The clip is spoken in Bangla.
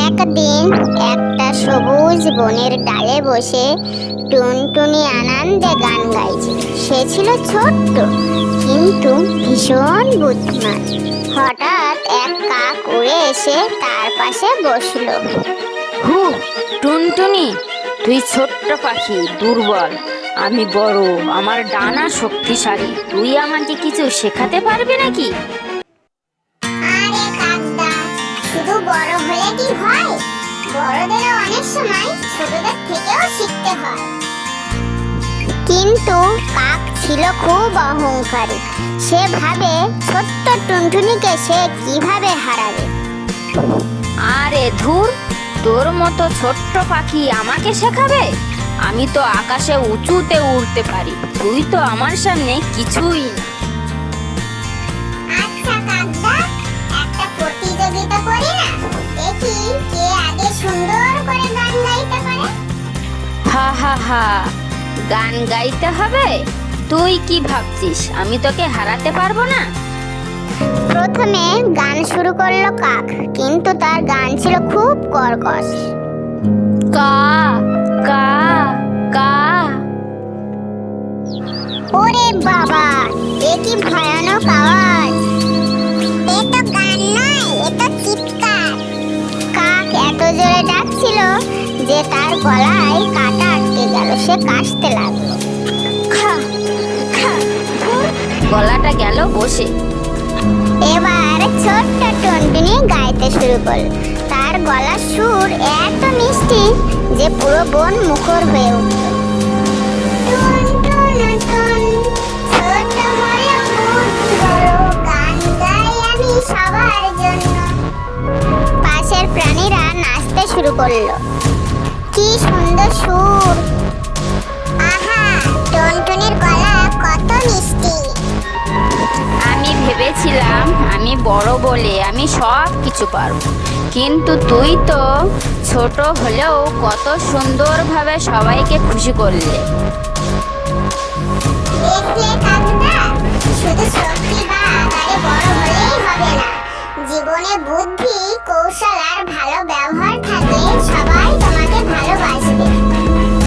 একদিন একটা সবুজ বনের ডালে বসে টুনটুনি আনন্দে গান গাইছিল। সে ছিল ছোট্ট কিন্তু ভীষণ বুদ্ধিমান। হঠাৎ এক কাক উড়ে এসে তার পাশে বসলো। হু, টুনটুনি, তুই ছোট্ট পাখি, দুর্বল, আমি বড়, আমার ডানা শক্তিশালী, তুই আমাকে কিছু শেখাতে পারবি নাকি? আরে কাকদা, শুধু বড় হলে কি হয়? বড়দেরও অনেক সময় ছোটদের থেকেও শিখতে হয়। কিন্তু কাক ছিল খুব অহংকারী। সে ভাবে ছোট্ট টুনটুনিকে সে কিভাবে হারাবে। আরে ধুর, তোর মতো ছোট্ট পাখি আমাকে শেখাবে? আমি তো আকাশে উঁচুতে উড়তে পারি, তুই তো আমার সামনে কিছুই না। আচ্ছা কাকদা, একটা প্রতিযোগিতা করি না, দেখি কে আগে সুন্দর করে গান গাইতে পারে। হা হা হা, গান গাইতে হবে? তুই কি ভাবছিস আমি তোকে হারাতে পারবো না? প্রথমে গান শুরু করলো কাক, কিন্তু তার গান ছিল খুব কর্কশ। কা কা কা। ওরে বাবা, এ কি ভয়ানক আওয়াজ! এ তো গান নয়, এ তো চিৎকার। কাক এত জোরে ডাকছিল যে তার গলায় কাটা আটকে গেল। সে কাশতে লাগলো। খা খা। গলাটা গেল বসে। এবার ছোট্ট টুনটুনি গাইতে শুরু করল। তার গলার সুর এত মিষ্টি যে পুরো বন মুখর হয়ে উঠল। টুন টুন টুন, ছোট হলেও খুব বড়, গান গাই আমি সবার জন্য। পাশের প্রাণীরা নাচতে শুরু করলো। কি সুন্দর সুর! আহা, টুনটুনির গলা কত মিষ্টি! আমি ভেবেছিলাম আমি বড় বলে আমি সব কিছু পারবো, কিন্তু তুই তো ছোট হলেও কত সুন্দরভাবে সবাইকে খুশি করলে। দেখলে কাকদা, শুধু শক্তি বা আকারে বড় হলেই হবে না, জীবনে বুদ্ধি, কৌশল আর ভালো